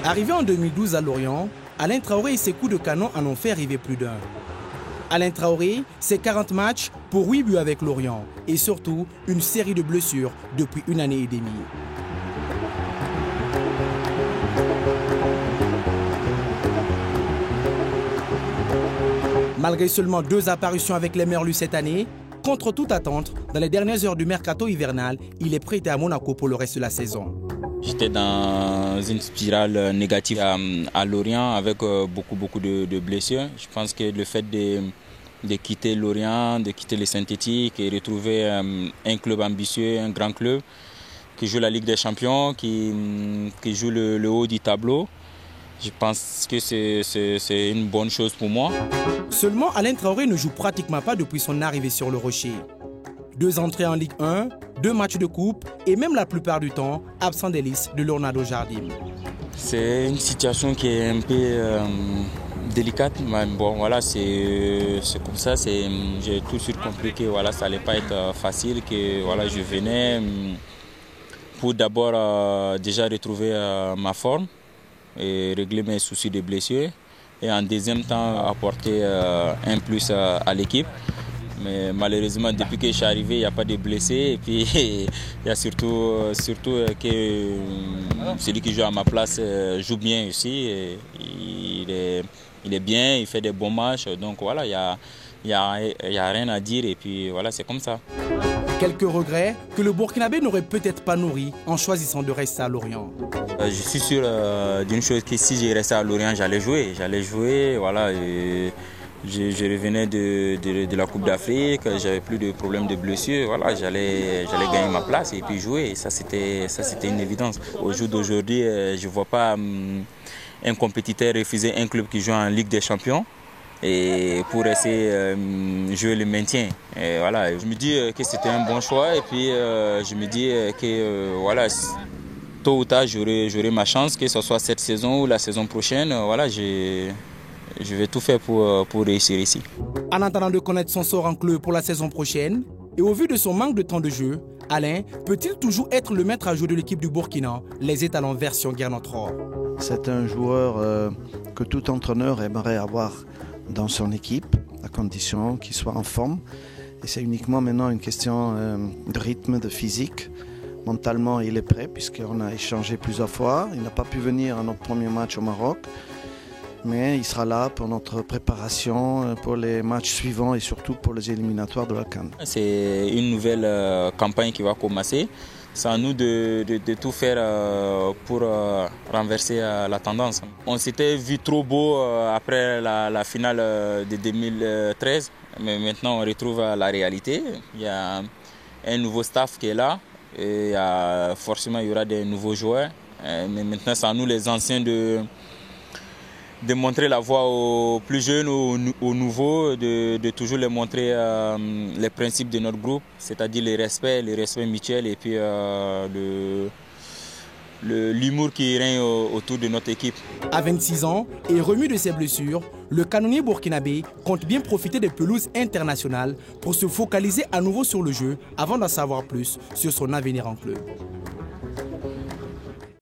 Arrivé en 2012 à Lorient, Alain Traoré et ses coups de canon en ont fait arriver plus d'un. Alain Traoré, c'est 40 matchs pour 8 buts avec Lorient et surtout une série de blessures depuis une année et demie. Malgré seulement 2 apparitions avec les Merlus cette année, contre toute attente, dans les dernières heures du mercato hivernal, il est prêté à Monaco pour le reste de la saison. J'étais dans une spirale négative à Lorient avec beaucoup de blessures. Je pense que le fait de quitter Lorient, de quitter les synthétiques et retrouver un club ambitieux, un grand club qui joue la Ligue des Champions, qui joue le haut du tableau, je pense que c'est une bonne chose pour moi. Seulement, Alain Traoré ne joue pratiquement pas depuis son arrivée sur le Rocher. 2 entrées en Ligue 1, 2 matchs de coupe et même la plupart du temps absent des listes de Leonardo Jardim. C'est une situation qui est un peu délicate, mais bon voilà, c'est comme ça, j'ai tout de suite compris que voilà, ça n'allait pas être facile, que voilà, je venais pour d'abord déjà retrouver ma forme et régler mes soucis de blessure et en deuxième temps apporter un plus à l'équipe. Mais malheureusement, depuis que je suis arrivé, il n'y a pas de blessés. Et puis, il y a surtout que celui qui joue à ma place joue bien aussi. Et il est bien, il fait des bons matchs. Donc voilà, il y a rien à dire. Et puis voilà, c'est comme ça. Quelques regrets que le Burkinabé n'aurait peut-être pas nourris en choisissant de rester à Lorient. Je suis sûr d'une chose, que si j'ai resté à Lorient, j'allais jouer. Voilà. Je revenais de la Coupe d'Afrique, j'avais plus de problèmes de blessures, voilà, j'allais gagner ma place et puis jouer. Et ça c'était une évidence. Au jour d'aujourd'hui, je ne vois pas un compétiteur refuser un club qui joue en Ligue des Champions et pour essayer jouer le maintien. Et voilà, je me dis que c'était un bon choix et puis je me dis que voilà, tôt ou tard j'aurai ma chance, que ce soit cette saison ou la saison prochaine. Voilà, je vais tout faire pour réussir ici. En attendant de connaître son sort en club pour la saison prochaine, et au vu de son manque de temps de jeu, Alain peut-il toujours être le maître à jouer de l'équipe du Burkina, les étalons version Guerre-Notre-Or? C'est un joueur que tout entraîneur aimerait avoir dans son équipe, à condition qu'il soit en forme. Et c'est uniquement maintenant une question de rythme, de physique. Mentalement, il est prêt puisqu'on a échangé plusieurs fois. Il n'a pas pu venir à notre premier match au Maroc. Mais il sera là pour notre préparation, pour les matchs suivants et surtout pour les éliminatoires de la CAN. C'est une nouvelle campagne qui va commencer. C'est à nous de tout faire pour renverser la tendance. On s'était vu trop beau après la finale de 2013, mais maintenant on retrouve la réalité. Il y a un nouveau staff qui est là et forcément il y aura des nouveaux joueurs. Mais maintenant c'est à nous les anciens de montrer la voie aux plus jeunes, aux nouveaux, de toujours les montrer les principes de notre groupe, c'est-à-dire le respect mutuel et puis l'humour qui règne autour de notre équipe. À 26 ans et remis de ses blessures, le canonnier burkinabé compte bien profiter des pelouses internationales pour se focaliser à nouveau sur le jeu avant d'en savoir plus sur son avenir en club.